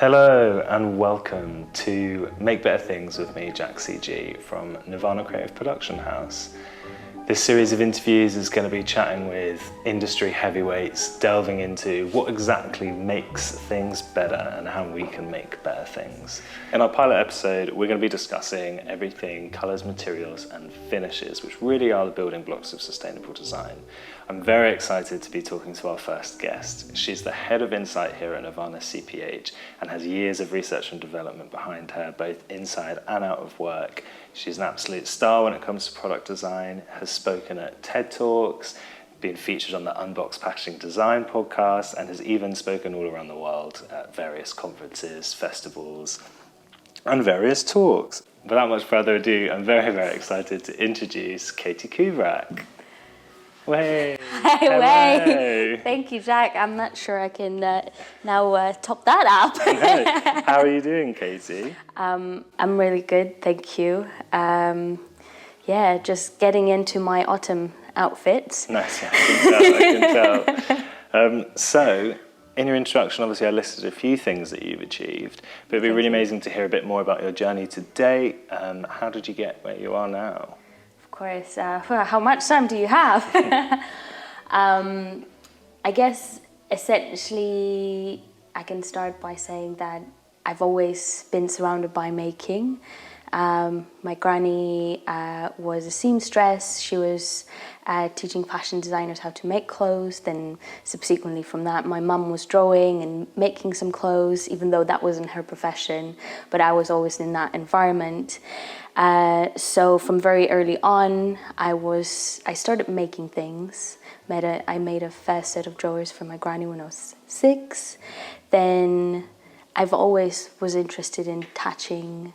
Hello and welcome to Make Better Things with me, Jack CG from Nirvana Creative Production House. This series of interviews is going to be chatting with industry heavyweights, delving into what exactly makes things better and how we can make better things. In our pilot episode, we're going to be discussing everything colours, materials and finishes, which really are the building blocks of sustainable design. I'm very excited to be talking to our first guest. She's the head of insight here at Nirvana CPH and has years of research and development behind her, both inside and out of work. She's an absolute star when it comes to product design, has spoken at TED Talks, been featured on the Unbox Packaging Design podcast, and has even spoken all around the world at various conferences, festivals, and various talks. Without much further ado, I'm very, very excited to introduce Katie Kubrak. Way. Way. Thank you, Jack. I'm not sure I can now top that up. No. How are you doing, Katie? I'm really good, thank you. Just getting into my autumn outfits. Nice, yeah, I can tell. So, in your introduction, obviously I listed a few things that you've achieved, but it'd be really amazing to hear a bit more about your journey to date. How did you get where you are now? Of course. How much time do you have? I guess essentially I can start by saying that I've always been surrounded by making. My granny was a seamstress. She was teaching fashion designers how to make clothes. Then subsequently from that, my mum was drawing and making some clothes, even though that wasn't her profession. But I was always in that environment. So from very early on, I started making things. I made a first set of drawers for my granny when I was 6. Then I've always was interested in touching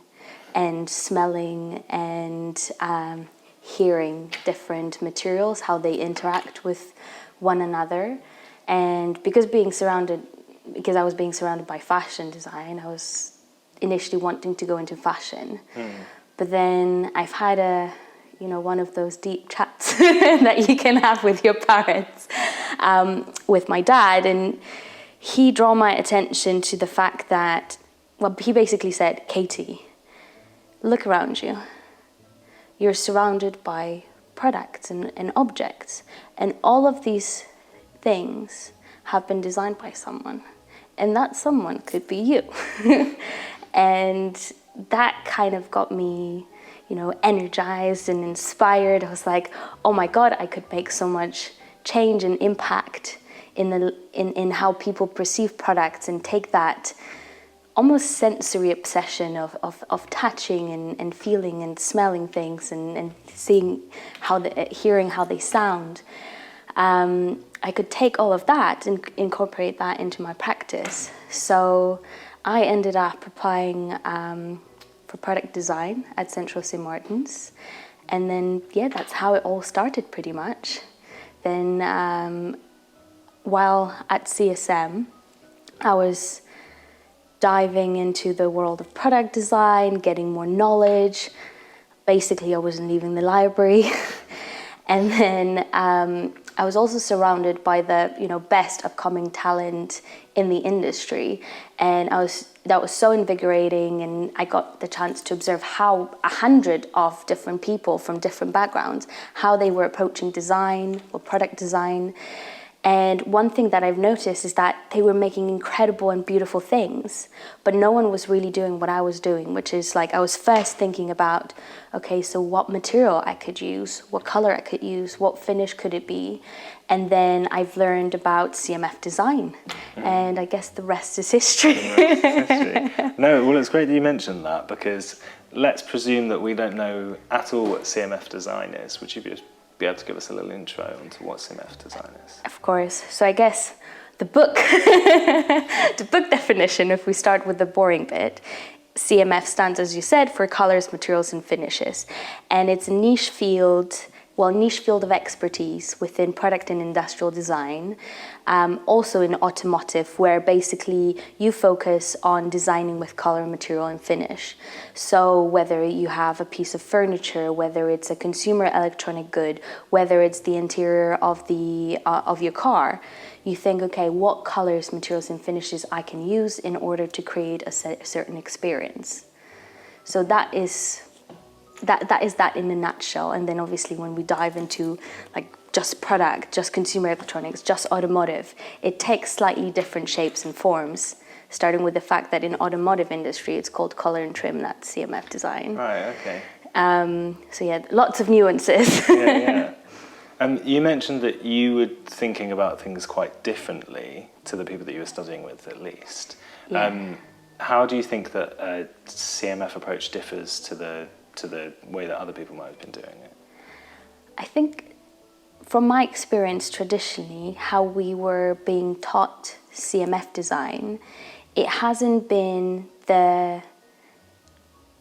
and smelling and hearing different materials, how they interact with one another. And because I was being surrounded by fashion design, I was initially wanting to go into fashion. But then I've had one of those deep chats that you can have with your parents, with my dad, and he drew my attention to the fact that, he basically said, Katie, look around you. You're surrounded by products and objects, and all of these things have been designed by someone, and that someone could be you. And that kind of got me, energized and inspired. I was like, oh my God, I could make so much change and impact in how people perceive products and take that almost sensory obsession of touching and feeling and smelling things and seeing hearing how they sound. I could take all of that and incorporate that into my practice. So I ended up applying for product design at Central St. Martin's. And then, that's how it all started pretty much. Then while at CSM, I was diving into the world of product design, getting more knowledge. Basically, I wasn't leaving the library. And then I was also surrounded by the best upcoming talent in the industry, and that was so invigorating. And I got the chance to observe how 100 of different people from different backgrounds, how they were approaching design or product design. And one thing that I've noticed is that they were making incredible and beautiful things, but no one was really doing what I was doing, which is like I was first thinking about, okay, so what material I could use, what color I could use, what finish could it be? And then I've learned about CMF design, and I guess the rest is history. No, well, it's great that you mentioned that, because let's presume that we don't know at all what CMF design is. Would you be able to give us a little intro into what CMF design is? Of course. So I guess the book definition, if we start with the boring bit, CMF stands, as you said, for colors, materials, and finishes. And it's a niche field of expertise within product and industrial design, also in automotive, where basically you focus on designing with color, material, and finish. So whether you have a piece of furniture, whether it's a consumer electronic good, whether it's the interior of your car, you think, okay, what colors, materials, and finishes I can use in order to create a certain experience. So that is that in a nutshell. And then obviously when we dive into like just product, just consumer electronics, just automotive, it takes slightly different shapes and forms, starting with the fact that in automotive industry it's called color and trim, that's CMF design. Right, okay. So yeah, lots of nuances. Yeah. You mentioned that you were thinking about things quite differently to the people that you were studying with, at least. Yeah. How do you think that a CMF approach differs to the way that other people might have been doing it? I think from my experience traditionally, how we were being taught CMF design, it hasn't been the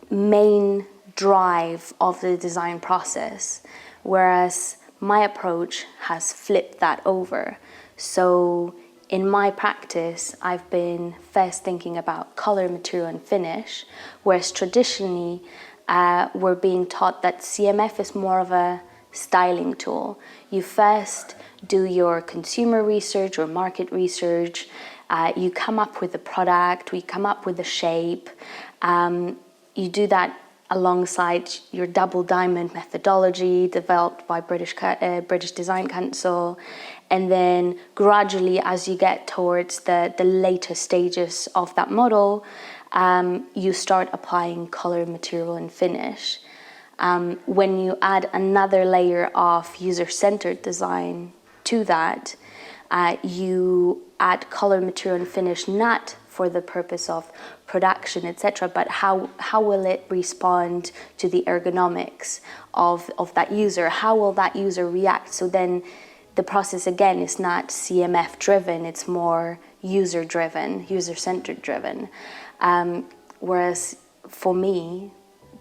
main drive of the design process, whereas my approach has flipped that over. So in my practice, I've been first thinking about color, material, and finish, whereas traditionally we're being taught that CMF is more of a styling tool. You first do your consumer research or market research, you come up with a product, we come up with a shape, you do that alongside your double diamond methodology developed by British Design Council, and then gradually as you get towards the later stages of that model, you start applying color, material, and finish. When you add another layer of user-centered design to that, you add color, material, and finish not for the purpose of production, etc., but how will it respond to the ergonomics of that user? How will that user react? So then the process again is not CMF driven, it's more user driven, user-centered driven. Whereas for me,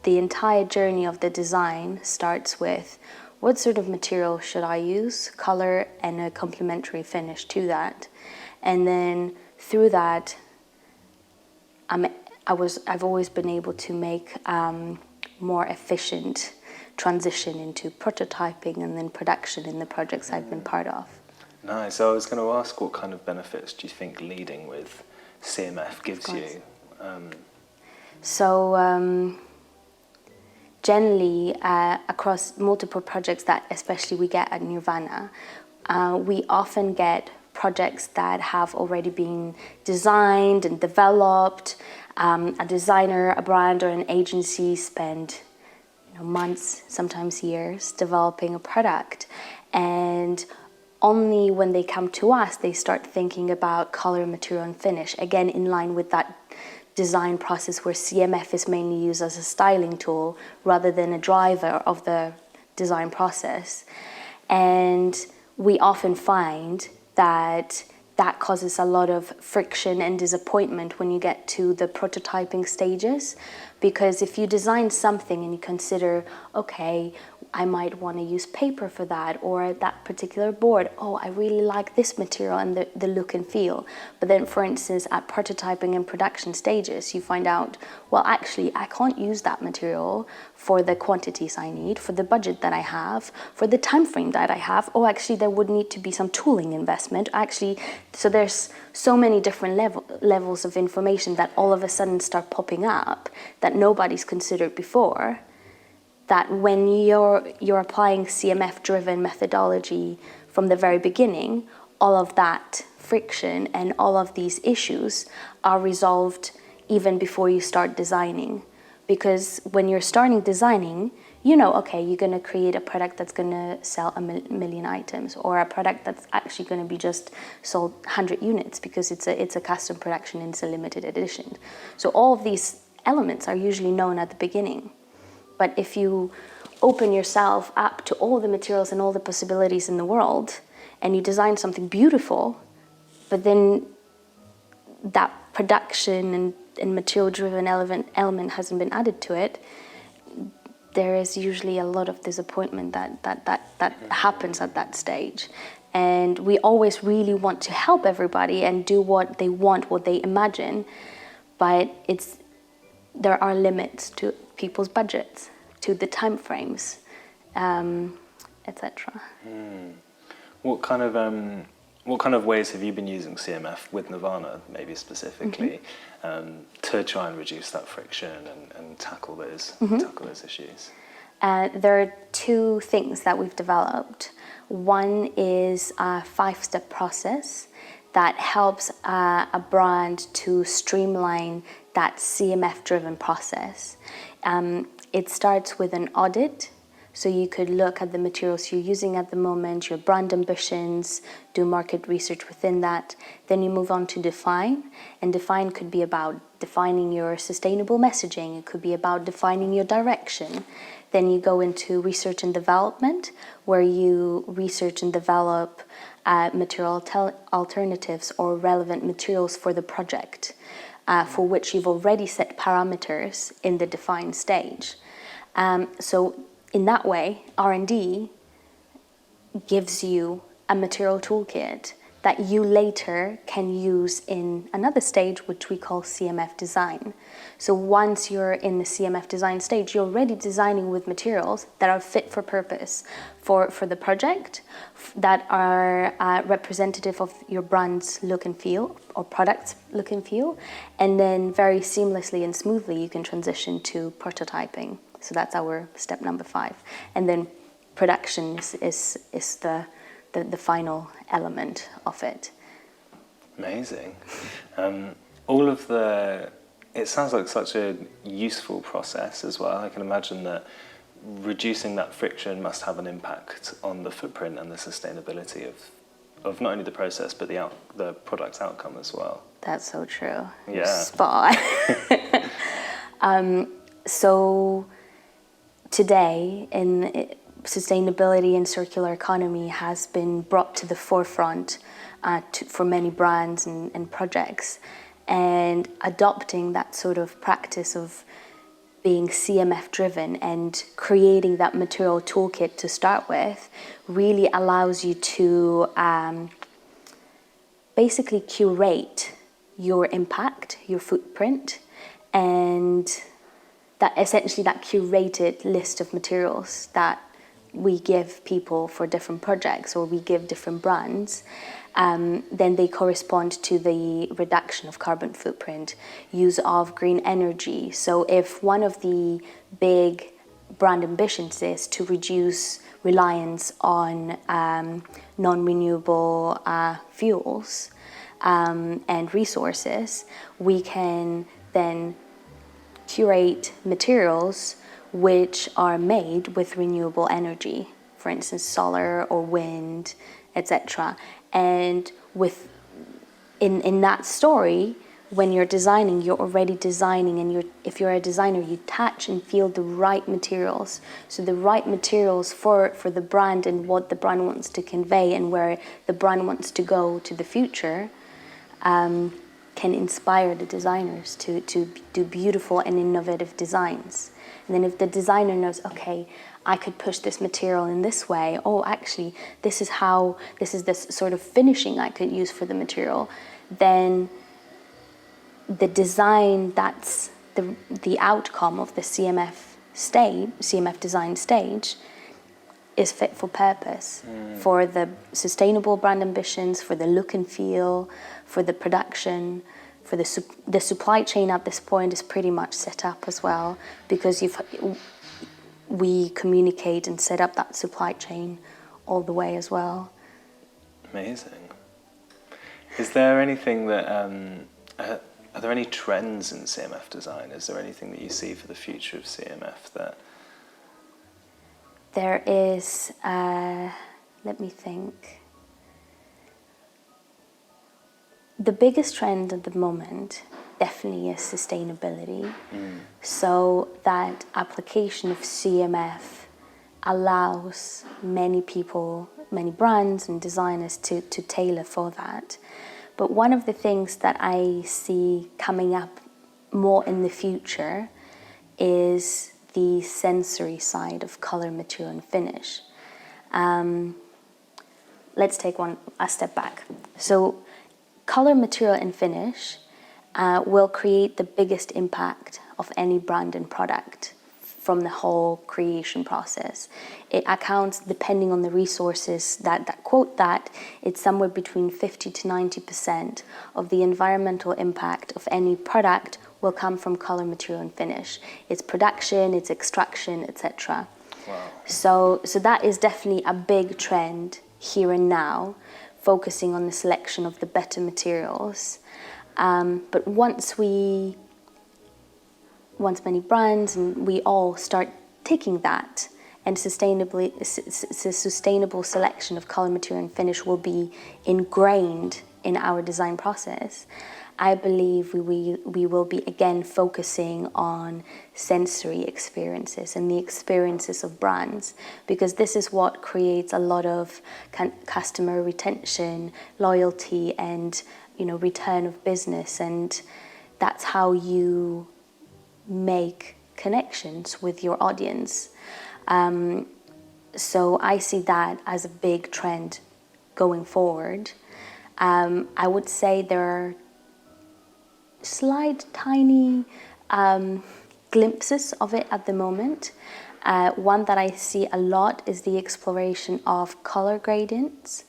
the entire journey of the design starts with what sort of material should I use, color, and a complementary finish to that. And then through that, I've always been able to make more efficient transition into prototyping and then production in the projects I've been part of. Nice. So I was going to ask, what kind of benefits do you think leading with CMF gives you? Generally, across multiple projects that especially we get at Nirvana, we often get projects that have already been designed and developed. A designer, a brand, or an agency spend months, sometimes years, developing a product. And only when they come to us, they start thinking about color, material, and finish, again in line with that design process where CMF is mainly used as a styling tool rather than a driver of the design process. And we often find that causes a lot of friction and disappointment when you get to the prototyping stages, because if you design something and you consider, okay, I might want to use paper for that, or that particular board, oh, I really like this material and the look and feel. But then, for instance, at prototyping and production stages, you find out, well, actually, I can't use that material for the quantities I need, for the budget that I have, for the time frame that I have. Oh, actually, there would need to be some tooling investment. Actually, so there's so many different levels of information that all of a sudden start popping up that nobody's considered before, that when you're applying CMF-driven methodology from the very beginning, all of that friction and all of these issues are resolved even before you start designing. Because when you're starting designing, okay, you're going to create a product that's going to sell a million items, or a product that's actually going to be just sold 100 units because it's a custom production and it's a limited edition. So all of these elements are usually known at the beginning. But if you open yourself up to all the materials and all the possibilities in the world, and you design something beautiful, but then that production and material-driven element hasn't been added to it, there is usually a lot of disappointment that happens at that stage. And we always really want to help everybody and do what they want, what they imagine, but there are limits to people's budgets, to the time frames, etc. What what kind of ways have you been using CMF with Nirvana, maybe specifically, to try and reduce that friction and tackle those issues? There are two things that we've developed. One is a 5-step process that helps a brand to streamline that CMF-driven process. It starts with an audit. So you could look at the materials you're using at the moment, your brand ambitions, do market research within that. Then you move on to define. And define could be about defining your sustainable messaging. It could be about defining your direction. Then you go into research and development, where you research and develop material alternatives or relevant materials for the project, for which you've already set parameters in the define stage. So in that way, R&D gives you a material toolkit that you later can use in another stage, which we call CMF design. So once you're in the CMF design stage, you're already designing with materials that are fit for purpose for the project, that are representative of your brand's look and feel, or product's look and feel, and then very seamlessly and smoothly you can transition to prototyping. So that's our step number 5. And then production is the final element of it. Amazing. It sounds like such a useful process as well. I can imagine that reducing that friction must have an impact on the footprint and the sustainability of not only the process but the product's outcome as well. That's so true. Yeah. Spot. So today, sustainability and circular economy has been brought to the forefront for many brands and projects, and adopting that sort of practice of being CMF driven and creating that material toolkit to start with really allows you to basically curate your impact, your footprint, and that essentially that curated list of materials that we give people for different projects, or we give different brands, then they correspond to the reduction of carbon footprint, use of green energy. So if one of the big brand ambitions is to reduce reliance on non-renewable fuels and resources, we can then curate materials which are made with renewable energy, for instance, solar or wind, etc. And in that story, when you're designing, you're already designing, and if you're a designer, you touch and feel the right materials. So the right materials for the brand and what the brand wants to convey and where the brand wants to go to the future, can inspire the designers to do beautiful and innovative designs. And then if the designer knows, okay, I could push this material in this way, oh, actually, this is this sort of finishing I could use for the material, then the design that's the outcome of the CMF design stage is fit for purpose for the sustainable brand ambitions, for the look and feel, for the production, for the supply chain at this point is pretty much set up as well, because we communicate and set up that supply chain all the way as well. Amazing. Is there anything that are there any trends in CMF design? Is there anything that you see for the future of CMF that? There is, let me think. The biggest trend at the moment definitely is sustainability. So that application of CMF allows many people, many brands and designers to tailor for that. But one of the things that I see coming up more in the future is the sensory side of color, material and finish. Let's take a step back. So color, material and finish will create the biggest impact of any brand and product from the whole creation process. It accounts, depending on the resources that quote that, it's somewhere between 50 to 90% of the environmental impact of any product will come from color, material, and finish. Its production, its extraction, etc. Wow. So that is definitely a big trend here and now, focusing on the selection of the better materials. But once many brands and we all start taking that, and sustainable selection of color, material, and finish will be ingrained in our design process, I believe we will be again focusing on sensory experiences and the experiences of brands, because this is what creates a lot of customer retention, loyalty, and return of business, and that's how you make connections with your audience. So I see that as a big trend going forward. I would say there are slight, tiny glimpses of it at the moment. One that I see a lot is the exploration of color gradients.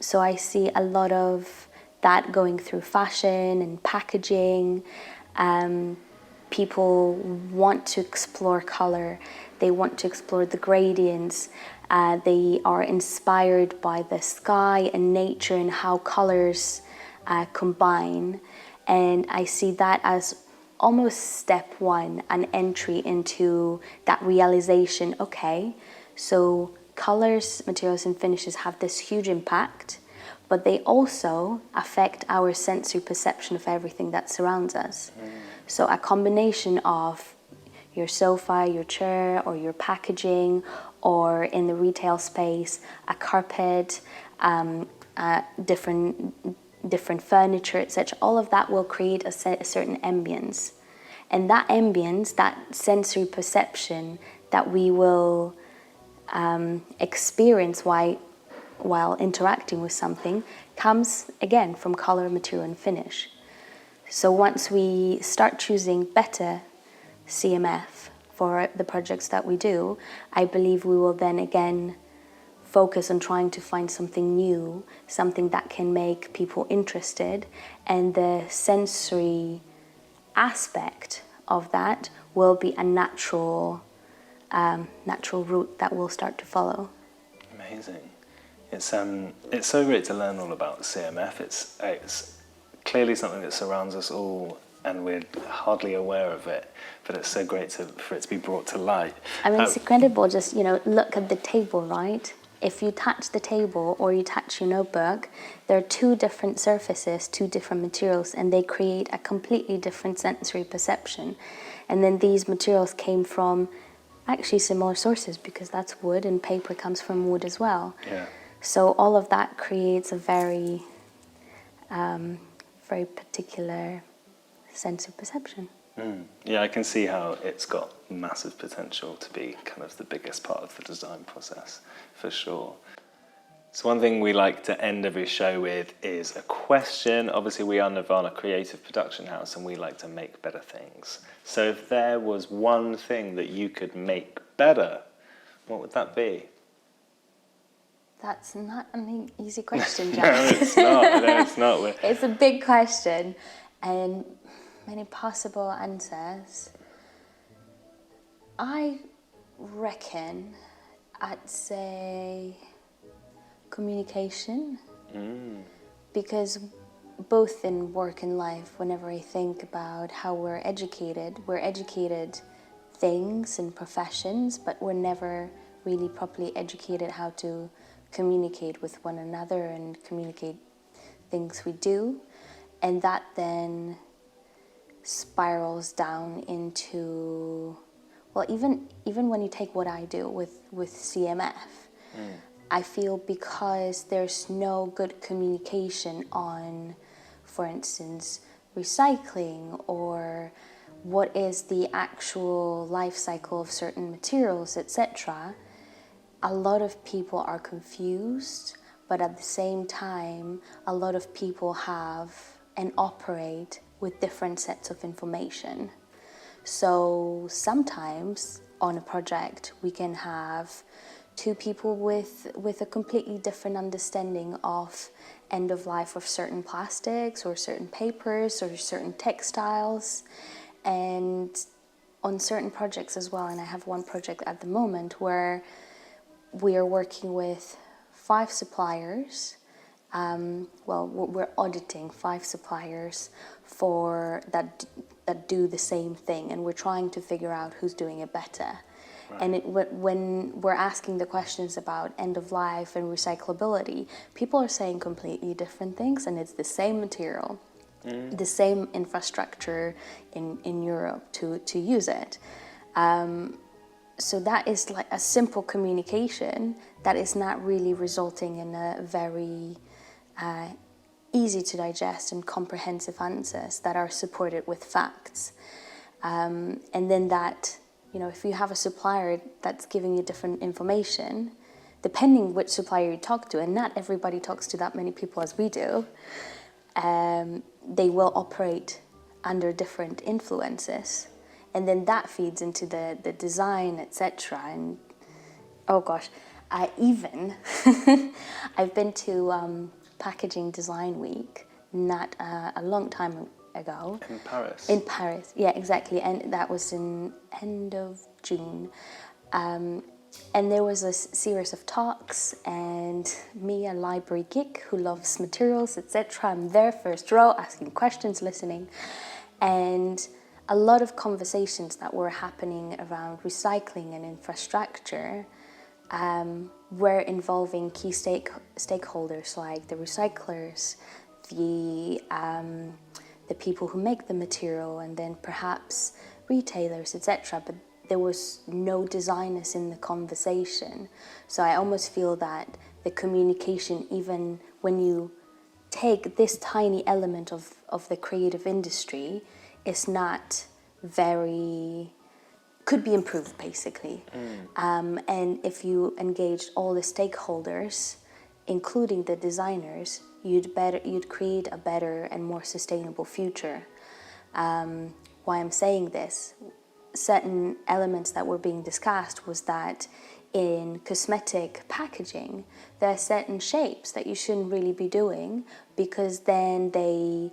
So I see a lot of that going through fashion and packaging. People want to explore color. They want to explore the gradients. They are inspired by the sky and nature and how colors combine. And I see that as almost step one, an entry into that realization, okay, so colors, materials, and finishes have this huge impact, but they also affect our sensory perception of everything that surrounds us. So a combination of your sofa, your chair, or your packaging, or in the retail space, a carpet, different furniture, etc. All of that will create a certain ambience. And that ambience, that sensory perception that we will experience while interacting with something comes, again, from color, material, and finish. So once we start choosing better CMF for the projects that we do, I believe we will then again focus on trying to find something new, something that can make people interested, and the sensory aspect of that will be a natural route that we'll start to follow. Amazing. It's so great to learn all about CMF. It's clearly something that surrounds us all, and we're hardly aware of it, but it's so great for it to be brought to light. I mean, it's incredible. Just look at the table, right? If you touch the table or you touch your notebook, there are two different surfaces, two different materials, and they create a completely different sensory perception. And then these materials came from actually similar sources, because that's wood, and paper comes from wood as well. Yeah. So all of that creates a very, very particular sense of perception. Yeah, I can see how it's got massive potential to be kind of the biggest part of the design process, for sure. So one thing we like to end every show with is a question. Obviously, we are Nirvana Creative Production House, and we like to make better things. So if there was one thing that you could make better, what would that be? That's not an easy question, No, Jack. it's not. No, it's not. It's a big question, and many possible answers. I reckon I'd say communication, because both in work and life, whenever I think about how we're educated things and professions, but we're never really properly educated how to communicate with one another and communicate things we do, and that then spirals down into, well, even when you take what I do with CMF, I feel because there's no good communication on, for instance, recycling, or what is the actual life cycle of certain materials, etc., a lot of people are confused, but at the same time, a lot of people have and operate with different sets of information. So sometimes on a project we can have two people with a completely different understanding of end of life of certain plastics or certain papers or certain textiles. And on certain projects as well, and I have one project at the moment where we are working with 5 suppliers. We're auditing 5 suppliers for that do the same thing, and we're trying to figure out who's doing it better. Right. And when we're asking the questions about end of life and recyclability, people are saying completely different things, and it's the same material, the same infrastructure in Europe to use it. So that is like a simple communication that is not really resulting in a very easy to digest and comprehensive answers that are supported with facts. And then that, if you have a supplier that's giving you different information, depending which supplier you talk to, and not everybody talks to that many people as we do, they will operate under different influences. And then that feeds into the design, etc. And oh gosh, I've been to Packaging Design Week not a long time ago. In Paris? In Paris, yeah, exactly. And that was in end of June. And there was a series of talks, and me, a library geek who loves materials, etc. I'm there first row, asking questions, listening. And a lot of conversations that were happening around recycling and infrastructure were involving key stakeholders like the recyclers, the people who make the material, and then perhaps retailers, etc. But there was no designers in the conversation. So I almost feel that the communication, even when you take this tiny element of the creative industry, is not could be improved basically. And if you engaged all the stakeholders, including the designers, you'd create a better and more sustainable future. Why I'm saying this, certain elements that were being discussed was that in cosmetic packaging, there are certain shapes that you shouldn't really be doing because then they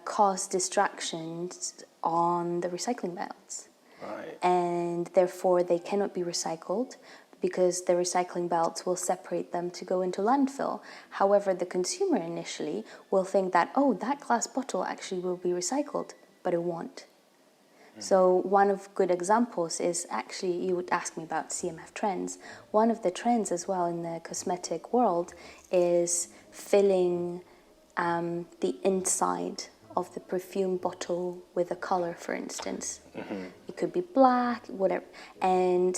cause distractions on the recycling belts. Right. And therefore they cannot be recycled because the recycling belts will separate them to go into landfill. However, the consumer initially will think that, that glass bottle actually will be recycled, but it won't. So one of good examples is actually, you would ask me about CMF trends. One of the trends as well in the cosmetic world is filling the inside of the perfume bottle with a color, for instance. It could be black, whatever. And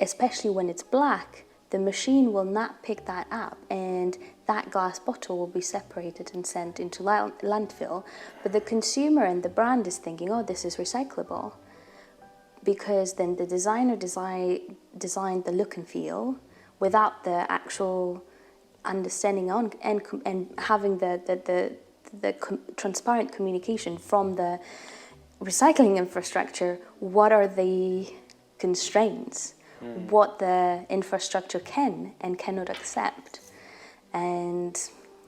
especially when it's black, the machine will not pick that up, and that glass bottle will be separated and sent into landfill. But the consumer and the brand is thinking, this is recyclable, because then the designer designed the look and feel without the actual understanding on and having the transparent communication from the recycling infrastructure. What are the constraints? What the infrastructure can and cannot accept. And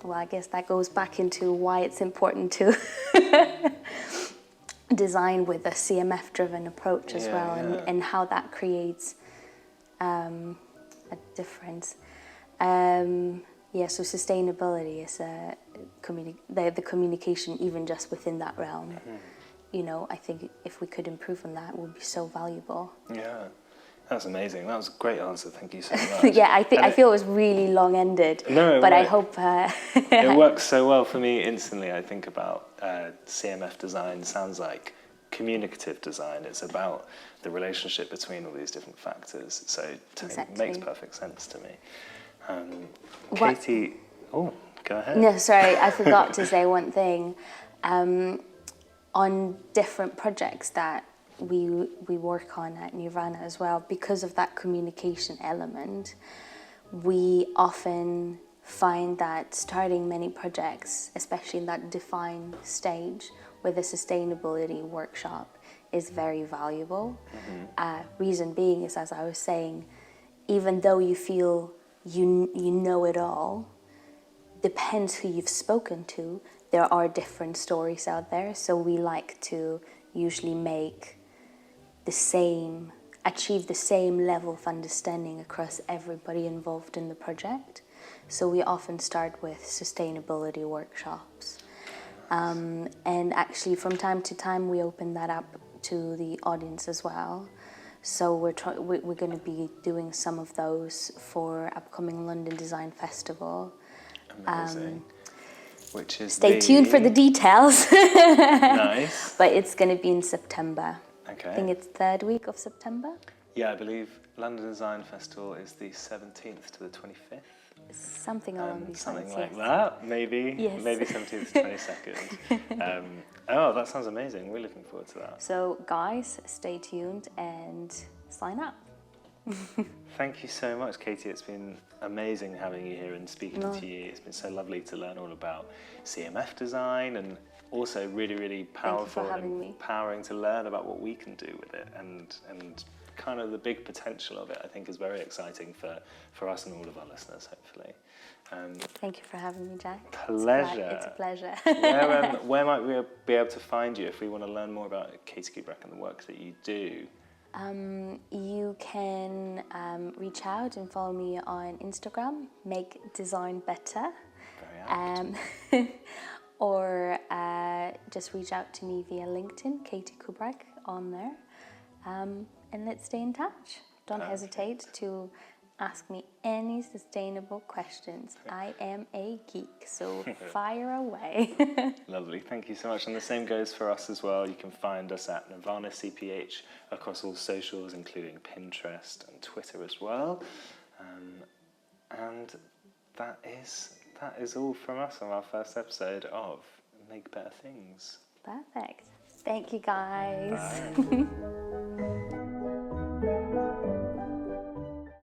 I guess that goes back into why it's important to design with a CMF-driven approach as well. And how that creates a difference. So sustainability is the communication even just within that realm. I think if we could improve on that, it would be so valuable. Yeah. That's amazing. That was a great answer. Thank you so much. I feel it was really long-ended. No, but I hope it works so well for me instantly. I think about CMF design sounds like communicative design. It's about the relationship between all these different factors. So it makes perfect sense to me. Katie, go ahead. No, sorry, I forgot to say one thing. On different projects that we work on at Nirvana as well, because of that communication element, we often find that starting many projects, especially in that defined stage with a sustainability workshop, is very valuable. Reason being is, as I was saying, even though you feel you know it all, depends who you've spoken to. There are different stories out there, so we like to usually achieve the same level of understanding across everybody involved in the project. So we often start with sustainability workshops. And actually from time to time we open that up to the audience as well. So we're going to be doing some of those for upcoming London Design Festival. Amazing. Which is Stay tuned for the details. Nice. But it's going to be in September. Okay. I think it's third week of September. Yeah, I believe London Design Festival is the 17th to the 25th. Something along these Something lines. like Yes. that, maybe. Yes. Maybe 17th to 22nd. Oh, that sounds amazing. We're looking forward to that. So guys, stay tuned and sign up. Thank you so much, Katie. It's been amazing having you here and speaking to you. It's been so lovely to learn all about CMF design, and also really, really powerful and having me. empowering to learn about what we can do with it, and kind of the big potential of it. I think is very exciting for us and all of our listeners, hopefully. Thank you for having me, Jack. Pleasure. It's a pleasure. Where might we be able to find you if we want to learn more about Katie Kubrick and the work that you do? You can reach out and follow me on Instagram, Make Design Better. Very apt. Or just reach out to me via LinkedIn, Katie Kubrick on there. And let's stay in touch. Don't hesitate to ask me any sustainable questions. I am a geek, so fire away. Lovely, thank you so much. And the same goes for us as well. You can find us at Nirvana CPH across all socials, including Pinterest and Twitter as well. And that is all from us on our first episode of Make Better Things. Perfect. Thank you, guys. Bye.